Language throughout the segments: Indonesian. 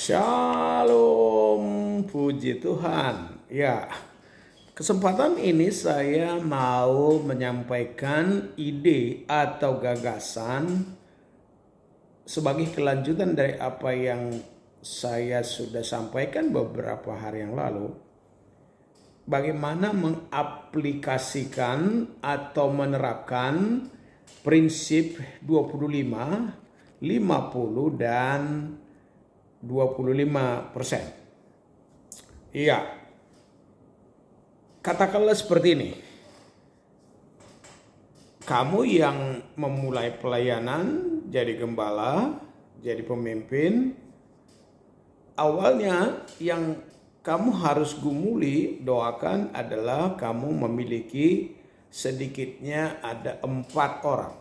Shalom, puji Tuhan. Ya, kesempatan ini saya mau menyampaikan ide atau gagasan sebagai kelanjutan dari apa yang saya sudah sampaikan beberapa hari yang lalu. Bagaimana mengaplikasikan atau menerapkan prinsip 25, 50, dan 25%. Iya, katakanlah seperti ini. Kamu yang memulai pelayanan, jadi gembala, jadi pemimpin, awalnya yang kamu harus gumuli, doakan adalah kamu memiliki sedikitnya ada 4 orang.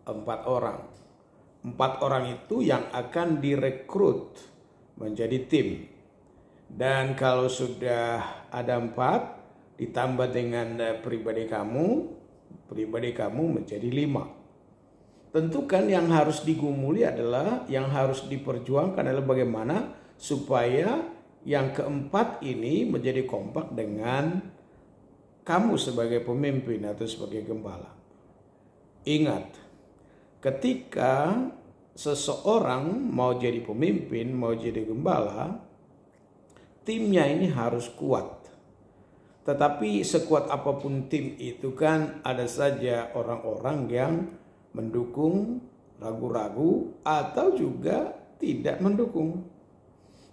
4 orang. 4 orang itu yang akan direkrut menjadi tim. Dan kalau sudah ada 4 ditambah dengan pribadi kamu menjadi 5. Tentu kan yang harus digumuli adalah, yang harus diperjuangkan adalah bagaimana supaya yang keempat ini menjadi kompak dengan kamu sebagai pemimpin atau sebagai gembala. Ingat, ketika seseorang mau jadi pemimpin, mau jadi gembala, timnya ini harus kuat. Tetapi sekuat apapun tim itu kan ada saja orang-orang yang mendukung, ragu-ragu, atau juga tidak mendukung.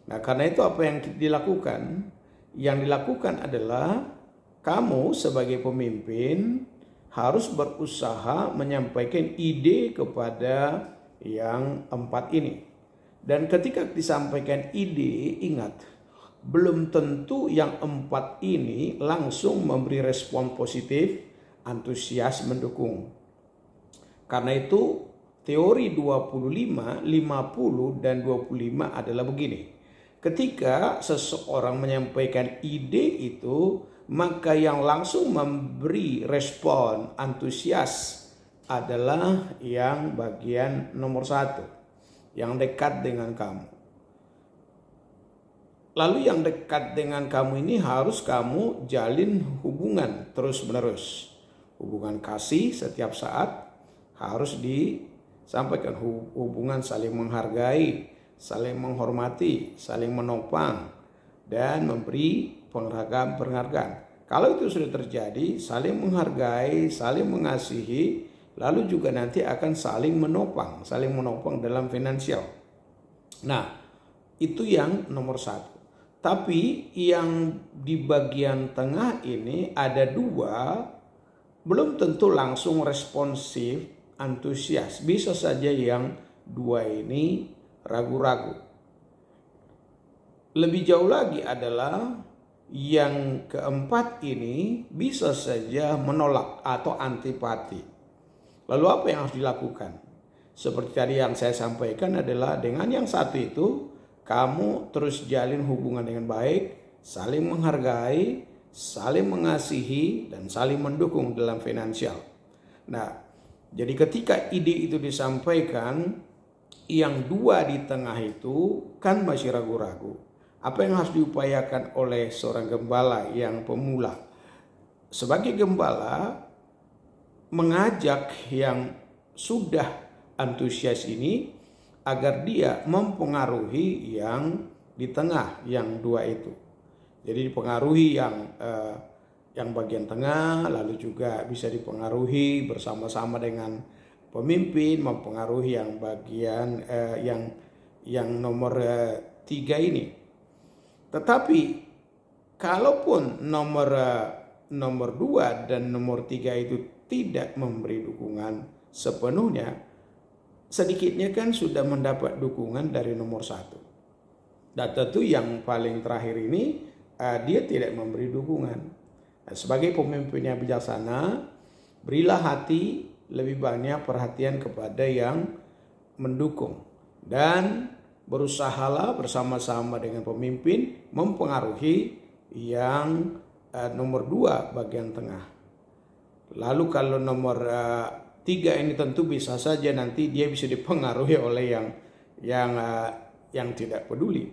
Nah, karena itu apa yang dilakukan? Yang dilakukan adalah kamu sebagai pemimpin harus berusaha menyampaikan ide kepada yang 4 ini. Dan ketika disampaikan ide, ingat, belum tentu yang 4 ini langsung memberi respon positif, antusias mendukung. Karena itu teori 25, 50, dan 25 adalah begini. Ketika seseorang menyampaikan ide itu, maka yang langsung memberi respon antusias adalah yang bagian nomor 1, yang dekat dengan kamu. Lalu yang dekat dengan kamu ini harus kamu jalin hubungan terus-menerus. Hubungan kasih setiap saat harus disampaikan, hubungan saling menghargai, saling menghormati, saling menopang, dan memberi penghargaan. Kalau itu sudah terjadi, saling menghargai, saling mengasihi, lalu juga nanti akan saling menopang dalam finansial. Nah, itu yang nomor 1. Tapi yang di bagian tengah ini ada 2, belum tentu langsung responsif, antusias. Bisa saja yang 2 ini ragu-ragu. Lebih jauh lagi adalah yang keempat ini bisa saja menolak atau antipati. Lalu apa yang harus dilakukan? Seperti tadi yang saya sampaikan adalah dengan yang 1 itu, kamu terus jalin hubungan dengan baik, saling menghargai, saling mengasihi, dan saling mendukung dalam finansial. Nah, jadi ketika ide itu disampaikan, yang 2 di tengah itu kan masih ragu-ragu. Apa yang harus diupayakan oleh seorang gembala yang pemula? Sebagai gembala, mengajak yang sudah antusias ini agar dia mempengaruhi yang di tengah, yang 2 itu. Jadi dipengaruhi yang bagian tengah, lalu juga bisa dipengaruhi bersama-sama dengan pemimpin, mempengaruhi yang bagian yang nomor 3 ini. Tetapi kalaupun nomor 2 dan nomor 3 itu tidak memberi dukungan sepenuhnya, sedikitnya kan sudah mendapat dukungan dari nomor 1. Dan tentu yang paling terakhir ini dia tidak memberi dukungan. Nah, sebagai pemimpin yang bijaksana, berilah hati lebih banyak perhatian kepada yang mendukung, dan berusahalah bersama-sama dengan pemimpin mempengaruhi yang nomor 2 bagian tengah. Lalu kalau nomor 3 ini tentu bisa saja nanti dia bisa dipengaruhi oleh yang yang tidak peduli.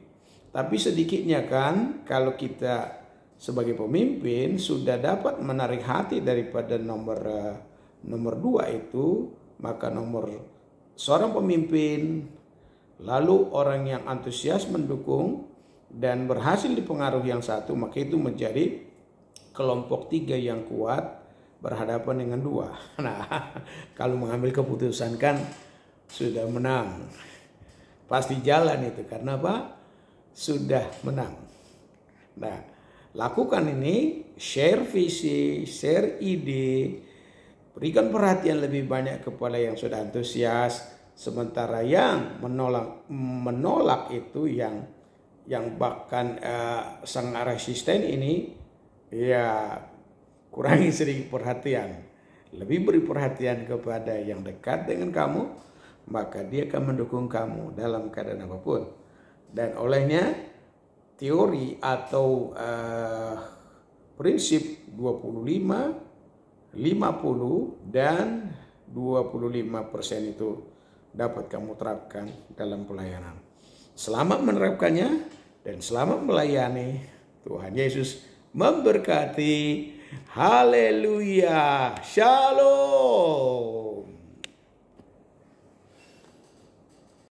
Tapi sedikitnya kan kalau kita sebagai pemimpin sudah dapat menarik hati daripada nomor 2 itu, maka seorang pemimpin lalu orang yang antusias mendukung dan berhasil dipengaruhi yang satu, maka itu menjadi kelompok 3 yang kuat berhadapan dengan 2. Nah, kalau mengambil keputusan kan sudah menang. Pasti jalan itu, karena apa? Sudah menang. Nah, lakukan ini, share visi, share ide, berikan perhatian lebih banyak kepada yang sudah antusias, sementara yang menolak itu yang bahkan sangat resisten ini, ya kurangi sedikit perhatian. Lebih beri perhatian kepada yang dekat dengan kamu, maka dia akan mendukung kamu dalam keadaan apapun. Dan olehnya teori atau prinsip 25, 50 dan 25% itu dapat kamu terapkan dalam pelayanan. Selamat menerapkannya dan selamat melayani. Tuhan Yesus memberkati. Haleluya. Shalom.